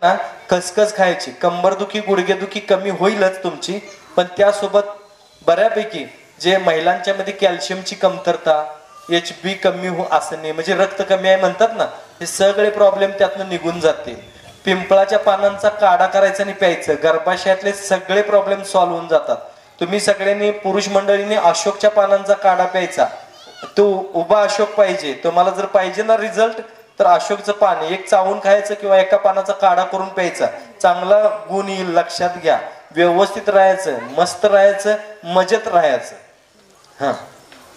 ना खसखस खायची, कंबरदुखी गुडघेदुखी कमी होईलच तुमची, पण त्यासोबत बऱ्यापैकी जे महिलांच्या मध्ये कॅल्शियमची कमतरता, HB कमी असणे म्हणजे रक्त कमी आहे म्हणतात ना, हे सगळे प्रॉब्लेम त्यातनं निघून जातील. पिंपळाच्या पानांचा काढा करायचा आणि प्यायचं, गर्भाशयातले सगळे प्रॉब्लेम सॉल्व्ह होऊन जातात. तुम्ही सगळ्यांनी पुरुष मंडळीने अशोकच्या पानांचा काढा प्यायचा. तो उभा अशोक पाहिजे तुम्हाला, जर पाहिजे ना रिझल्ट तर अशोकचं पान एक चावून खायचं किंवा एका पानाचा काढा करून प्यायचा. चांगला गुण येईल, लक्षात घ्या. व्यवस्थित राहायचं, मस्त राहायचं, मजेत राहायचं. हा,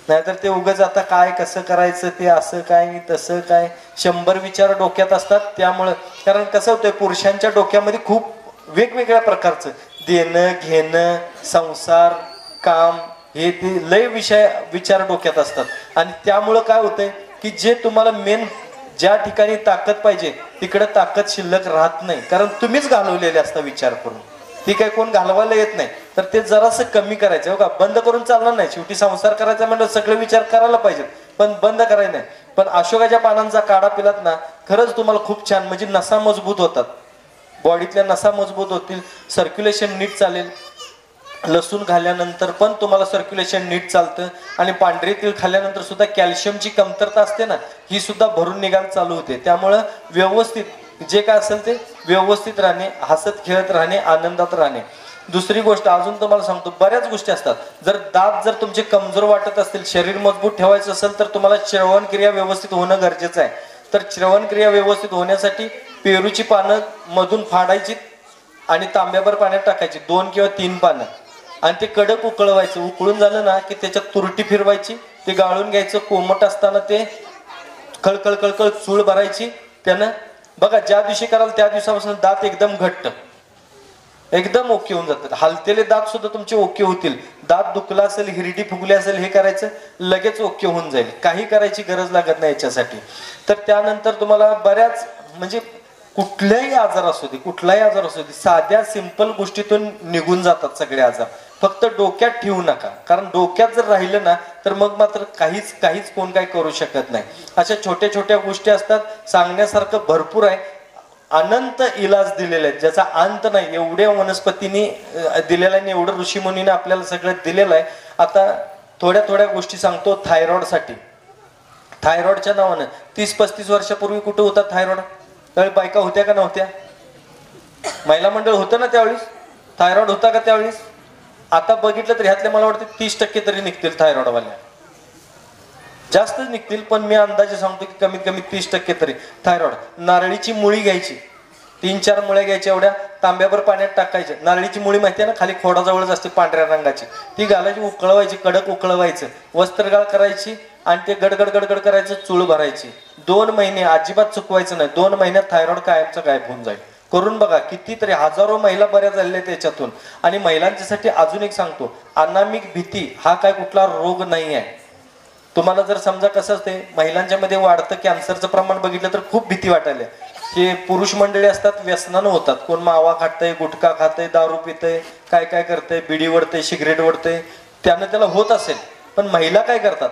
नाहीतर ते उगाच आता काय कसं करायचं, ते असं काय तसं काय 100 विचार डोक्यात असतात. त्यामुळं कारण कसं होतंय, पुरुषांच्या डोक्यामध्ये खूप वेगवेगळ्या प्रकारचं देणं घेणं, संसार, काम, हे ते लय विचार डोक्यात असतात. आणि त्यामुळं काय होतंय की जे तुम्हाला मेन ज्या ठिकाणी ताकद पाहिजे तिकडे ताकद शिल्लक राहत नाही, कारण तुम्हीच घालवलेले असता विचार करून. ती काही कोण घालवायला येत नाही. तर ते जरासं कमी करायचं. हो का, बंद करून चालणार नाही. शेवटी संसार करायचा म्हणजे सगळे विचार करायला पाहिजेत, पण बंद करायला नाही. पण अशोकाच्या पानांचा काढा पिलात ना, खरंच तुम्हाला खूप छान, म्हणजे नसा मजबूत होतात, बॉडीतल्या नसा मजबूत होतील, सर्क्युलेशन नीट चालेल. लसूण खाल्ल्यानंतर पण तुम्हाला सर्क्युलेशन नीट चालतं. आणि पांढरे तीळ खाल्ल्यानंतर सुद्धा कॅल्शियमची कमतरता असते ना, ही सुद्धा भरून निघायला चालू होते. त्यामुळं व्यवस्थित जे काय असेल ते व्यवस्थित राहणे, हसत खेळत राहणे, आनंदात राहणे. दुसरी गोष्ट अजून तुम्हाला सांगतो, बऱ्याच गोष्टी असतात. जर दात जर तुमचे कमजोर वाटत असतील, शरीर मजबूत ठेवायचं असेल तर तुम्हाला श्रवणक्रिया व्यवस्थित होणं गरजेचं आहे. तर श्रवणक्रिया व्यवस्थित होण्यासाठी पेरूची पानं मधून फाडायची आणि तांब्याभर पाण्यात टाकायची, 2 किंवा 3 पानं, आणि ते कडक उकळवायचं. उकळून झालं ना की त्याच्यात तुरटी फिरवायची, ते गाळून घ्यायचं. कोमट असताना ते कळकळ कळकळ चूळ भरायची त्यानं. बघा, ज्या दिवशी कराल त्या दिवसापासून दात एकदम घट्ट, एकदम ओके होऊन जातात. हलतेले दात सुद्धा तुमचे ओके होतील. दात दुखला असेल, हिरडी फुगली असेल, हे करायचं, लगेच ओके होऊन जाईल. काही करायची गरज लागत नाही याच्यासाठी. तर त्यानंतर तुम्हाला बऱ्याच म्हणजे कुठलाही आजार असू दे, कुठलाही आजार असू दे, साध्या सिंपल गोष्टीतून निघून जातात सगळे आजार. फक्त डोक्यात ठेवू नका, कारण डोक्यात जर राहिलं ना तर मग मात्र काहीच कोण काय करू शकत नाही. अशा छोट्या छोट्या गोष्टी असतात, सांगण्यासारखं भरपूर आहे. अनंत इलाज दिलेले आहेत, ज्याचा अंत नाही. एवढ्या वनस्पतींनी दिलेला आहे, एवढं ऋषीमुनीने आपल्याला सगळं दिलेलं आहे. आता थोड्या गोष्टी सांगतो. थायरॉइडसाठी, थायरॉइडच्या नावानं 30-35 वर्षापूर्वी कुठं होता थायरॉइड? त्यावेळी बायका होत्या का नव्हत्या? महिला मंडळ होतं ना त्यावेळेस? थायरॉइड होता का त्यावेळेस? आता बघितलं तर ह्यातले मला वाटतं 30% तरी निघतील थायरॉइडवाल्या, जास्तच निघतील, पण मी अंदाजे सांगतो की कमीत कमी 30% तरी थायरॉइड. नारळीची मुळी घ्यायची, 3-4 मुळ्या घ्यायच्या, एवढ्या तांब्याभर पाण्यात टाकायच्या. नारळीची मुळी माहिती आहे ना, खाली खोडाजवळच असते पांढऱ्या रंगाची, ती घालायची, उकळवायची, कडक उकळवायचं, वस्त्रगाळ करायची आणि ते गडगड गडगड करायचं, चूळ भरायची. 2 महिने अजिबात चुकवायचं नाही. 2 महिन्यात थायरॉइड कायमचं गायब होऊन जाईल. करून बघा, कितीतरी हजारो महिला बऱ्या झालेल्या त्याच्यातून. आणि महिलांच्यासाठी अजून एक सांगतो, अनामिक भीती हा काय कुठला रोग नाही आहे. तुम्हाला जर समजा कसं असते, महिलांच्या मध्ये वाढतं कॅन्सरचं प्रमाण बघितलं तर खूप भीती वाटायला. हे पुरुष मंडळी असतात, व्यसनानं होतात. कोण मावा खातंय, गुटखा खातंय, दारू पितंय, काय काय करतंय, बिडी वडतंय, सिगरेट वडतंय, त्यानं त्याला होत असेल. पण महिला काय करतात?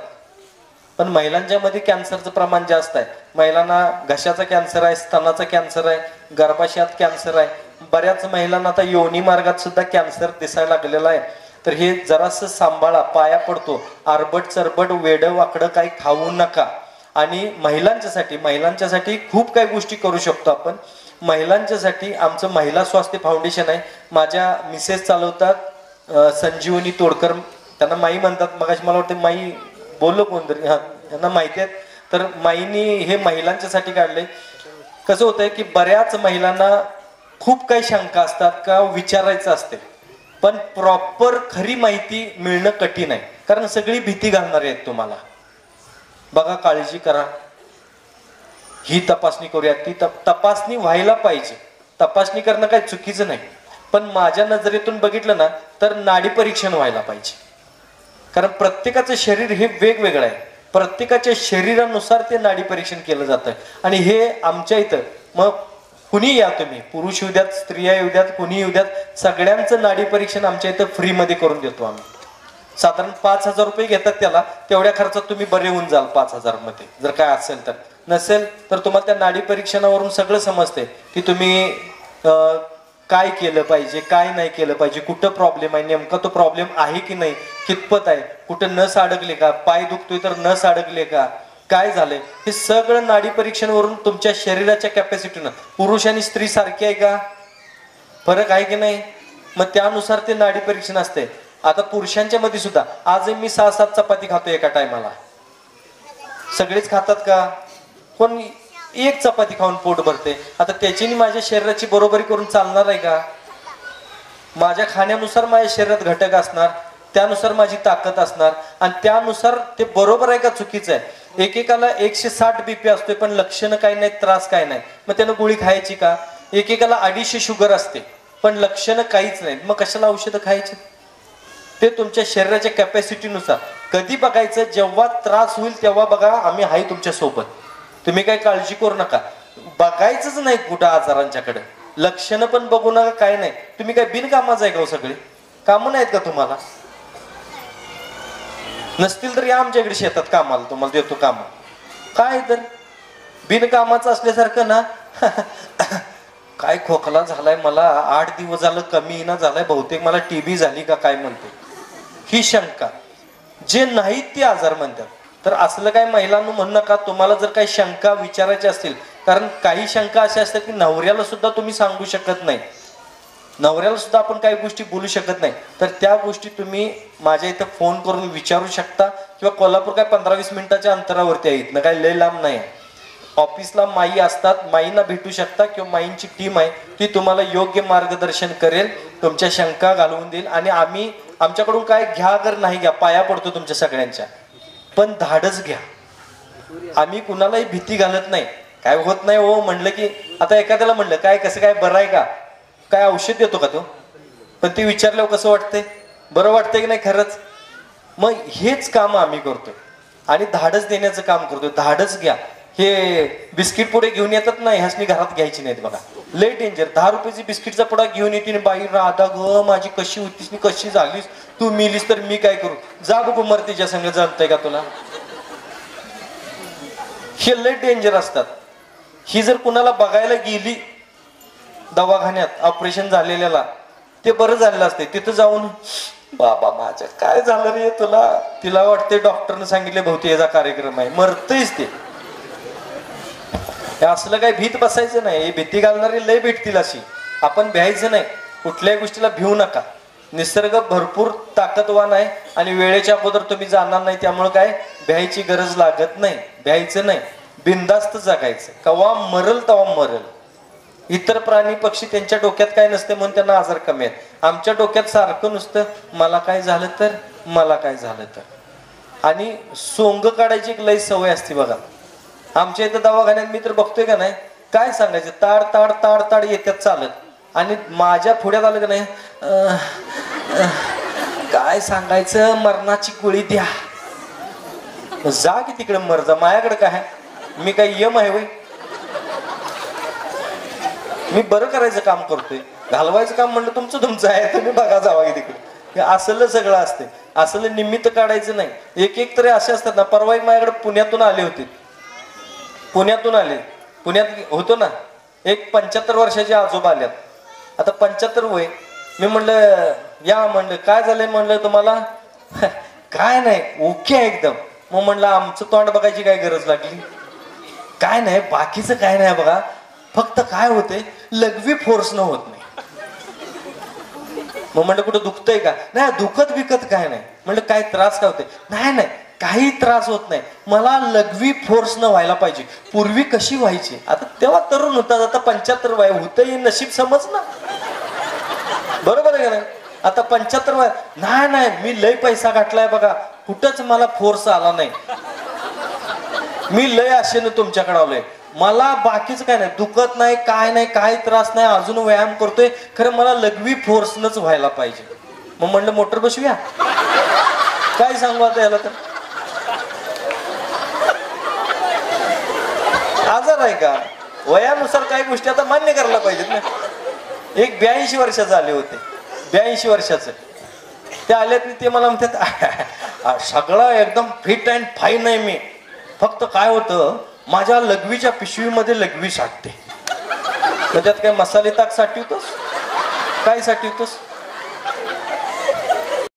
पण महिलांच्या मध्ये कॅन्सरचं प्रमाण जास्त आहे. महिलांना घशाचा कॅन्सर आहे, स्तनाचा कॅन्सर आहे, गर्भाशयात कॅन्सर आहे. बऱ्याच महिलांना आता योनी मार्गात सुद्धा कॅन्सर दिसायला लागलेला आहे. तर हे जरासं सांभाळा, पाया पडतो. आरबट चरबट वेडं वाकडं काही खाऊ नका. आणि महिलांच्यासाठी खूप काही गोष्टी करू शकतो आपण. महिलांच्यासाठी आमचं महिला स्वास्थ्य फाउंडेशन आहे. माझ्या मिसेस चालवतात, संजीवनी तोडकर, त्यांना माई म्हणतात. मगाशी मला वाटतं माई बोललो कोणतरी, हा यांना माहिती आहेत. तर माईनी हे महिलांच्यासाठी काढले. कसं होतंय की बऱ्याच महिलांना खूप काही शंका असतात का विचारायचं असते, पण प्रॉपर खरी माहिती मिळणं कठीण आहे, कारण सगळी भीती घालणारी आहेत तुम्हाला. बघा, काळजी करा, ही तपासणी करूया, ती तपासणी व्हायला पाहिजे. तपासणी करणं काही चुकीचं नाही, पण माझ्या नजरेतून बघितलं ना तर नाडी परीक्षण व्हायला पाहिजे. कारण प्रत्येकाचं शरीर हे वेगवेगळं आहे, प्रत्येकाच्या शरीरानुसार ते नाडी परीक्षण केलं जातं. आणि हे आमच्या इथं, मग कुणी या, तुम्ही पुरुष येऊ द्यात, स्त्रिया येऊ द्यात, कुणी येऊ द्यात, सगळ्यांचं नाडी परीक्षण आमच्या इथं फ्रीमध्ये करून देतो आम्ही. साधारण 5,000 रुपये घेतात त्याला. तेवढ्या खर्चात तुम्ही बरे होऊन जाल 5,000 मध्ये. जर काय असेल तर, नसेल तर तुम्हाला त्या नाडी परीक्षणावरून सगळं समजते की तुम्ही काय केलं पाहिजे, काय नाही केलं पाहिजे, कुठं प्रॉब्लेम आहे, नेमका तो प्रॉब्लेम आहे की नाही, कितपत आहे, कुठं नस अडकले का, पाय दुखतोय तर नस अडकले का, काय झालंय, हे सगळं नाडी परीक्षणावरून तुमच्या शरीराच्या कॅपॅसिटीनं. पुरुष आणि स्त्री सारखी आहे का, फरक आहे की नाही, मग त्यानुसार ते नाडी परीक्षण असते. आता पुरुषांच्या मध्ये सुद्धा आज मी 6-7 चपाती खातो एका टायमाला, सगळेच खातात का, कोण एक चपाती खाऊन पोट भरते. आता त्याची माझ्या शरीराची बरोबरी करून चालणार आहे का. माझ्या खाण्यानुसार माझ्या शरीरात घटक असणार, त्यानुसार माझी ताकद असणार, आणि त्यानुसार ते बरोबर आहे का चुकीचं आहे. एकेकाला 160 BP असतोय पण लक्षणं काही नाही, त्रास काय नाही, मग त्यानं गोळी खायची का. एकेकाला 250 शुगर असते पण लक्षणं काहीच नाहीत, मग कशाला औषधं खायची. ते तुमच्या शरीराच्या कॅपॅसिटीनुसार. कधी बघायचं, जेव्हा त्रास होईल तेव्हा बघा, आम्ही आहे तुमच्या सोबत, तुम्ही काही काळजी करू नका. बघायचंच नाही कुठं आजारांच्याकडे, लक्षणं पण बघू नका, काय नाही. तुम्ही काय बिनकामाचं आहे का, सगळे कामं नाहीत का तुम्हाला. नसतील तर या आमच्याकडे शेतात कामाला, तुम्हाला देतो काम. काय तर बिनकामाचं असल्यासारखं ना. काय खोकला झालाय मला, 8 दिवस झालं कमी ना झालाय, बहुतेक मला TB झाली का काय म्हणते, ही शंका. जे नाहीत ते आजार म्हणतात. तर असलं काय महिलांनो म्हणू नका. तुम्हाला जर काही शंका विचारायच्या असतील, कारण काही शंका अशा असतात की नवऱ्याला सुद्धा तुम्ही सांगू शकत नाही, नवऱ्याला सुद्धा आपण काही गोष्टी बोलू शकत नाही, तर त्या गोष्टी तुम्ही माझ्या इथं फोन करून विचारू शकता. किंवा कोल्हापूर काय 15-20 मिनिटाच्या अंतरावरती आहे, इथनं काय लय लांब नाही. ऑफिसला माई असतात, माईंना भेटू शकता, किंवा माईंची टीम आहे, ती तुम्हाला योग्य मार्गदर्शन करेल, तुमच्या शंका घालवून देईल. आणि आम्ही आमच्याकडून काय घ्या कर नाही घ्या, पाया पडतो तुमच्या सगळ्यांच्या, पण धाडच घ्या. आम्ही कुणालाही भीती घालत नाही. काय होत नाही हो म्हणलं की, आता एखाद्याला म्हणलं काय कसं काय बरं आहे का, काय औषध देतो का तो, पण ते विचारल्यावर कसं वाटतंय, बरं वाटतंय की नाही खरंच. मग हेच काम आम्ही करतोय आणि धाडच देण्याचं काम करतोय. धाडच घ्या. हे बिस्किट पुढे घेऊन येतात ना, ह्यासनी घरात घ्यायची नाहीत बघा, लय डेंजर. 10 रुपयाची बिस्किटचा पुडा घेऊन येते, बाई राधा ग माझी कशी होतीस, कशी झालीस, तू मिलीस तर मी काय करू, जा बघू मर तिच्या संग, जमतंय का तुला. हे लय डेंजर असतात. ही जर कुणाला बघायला गेली दवाखान्यात ऑपरेशन झालेल्याला, ते बरं झालेलं असते, तिथं जाऊन बाबा माझं काय झालं रे तुला, तिला वाटते डॉक्टरने सांगितले बहुतेक याचा कार्यक्रम आहे, मरतयच ते. असलं काही भीत बसायचं नाही. भीती घालणारी लय भेटतील अशी, आपण भ्यायचं नाही. कुठल्याही गोष्टीला भिवू नका. निसर्ग भरपूर ताकदवान आहे आणि वेळेच्या अगोदर तुम्ही जाणार नाही, त्यामुळे काय भ्यायची गरज लागत नाही. भ्यायचं नाही, बिनधास्त जगायचं. कवा मरल तेव्हा मरल. इतर प्राणी पक्षी त्यांच्या डोक्यात काय नसते म्हणून त्यांना आजार कमी आहेत. आमच्या डोक्यात सारखं नुसतं मला काय झालं तर, मला काय झालं तर. आणि सोंग काढायची एक लय सवय असते बघा. आमच्या इथं दवाखान्यात मी तर बघतोय का नाही, काय सांगायचं, ताड ताड ताड ताड येतात चालत, आणि माझ्या पुढ्यात आलं का नाही, काय सांगायचं, मरणाची गोळी द्या, जा की तिकडे मर जा, माझ्याकडे काय, मी काय यम आहे वय, मी बरं करायचं काम करतोय, घालवायचं काम म्हणलं तुमचं तुमचं आहे, तुम्ही बघा जावा की तिकडे. असलं सगळं असते, असलं निमित्त काढायचं नाही. एक एक तरी असे असतात ना. परवा एक माझ्याकडे पुण्यातून आले होते, पुण्यात होतो ना, एक 75 वर्षाचे आजोबा आल्यात. आता 75 वय. मी म्हणलं या, म्हणलं काय झालंय, म्हणलं तुम्हाला काय नाही, ओके एकदम. मग म्हणलं आमचं तोंड बघायची काय गरज लागली, काय नाही बाकीचं काय नाही बघा, फक्त काय होते लघवी फोर्सनं होत नाही. मग म्हणलं कुठं दुखतंय का, नाही दुखत बिकत काय नाही. म्हणलं काय त्रास काय होते, नाही नाही काही त्रास होत नाही, मला लघवी फोर्स न व्हायला पाहिजे, पूर्वी कशी व्हायची. आता तेव्हा तरुण होतात, आता 75 वय होतं, हे नशीब समज ना, बरोबर आहे का नाही. आता 75 वय, नाही नाही मी लय पैसा घातलाय बघा, कुठंच मला फोर्स आला नाही, मी लय आशेनं तुमच्याकडे आलोय, मला बाकीच काय नाही, दुखत नाही काय नाही, काही त्रास नाही, अजून व्यायाम करतोय, खरं मला लघवी फोर्सनच व्हायला पाहिजे. मग म्हणलं मोटर बसूया, काय सांगू आता याला, तर आजार आहे का. वयानुसार काही गोष्टी आता मान्य करायला पाहिजेत ना. एक 82 वर्षाचे आले होते, 82 वर्षाचे ते आलेत, ते मला म्हणतात सगळं एकदम फिट अँड फाईन आहे मी, फक्त काय होतं माझ्या लघवीच्या पिशवीमध्ये लघवी साठते. मग त्यात काय मसाले ताक साठवतोस काय साठवतोस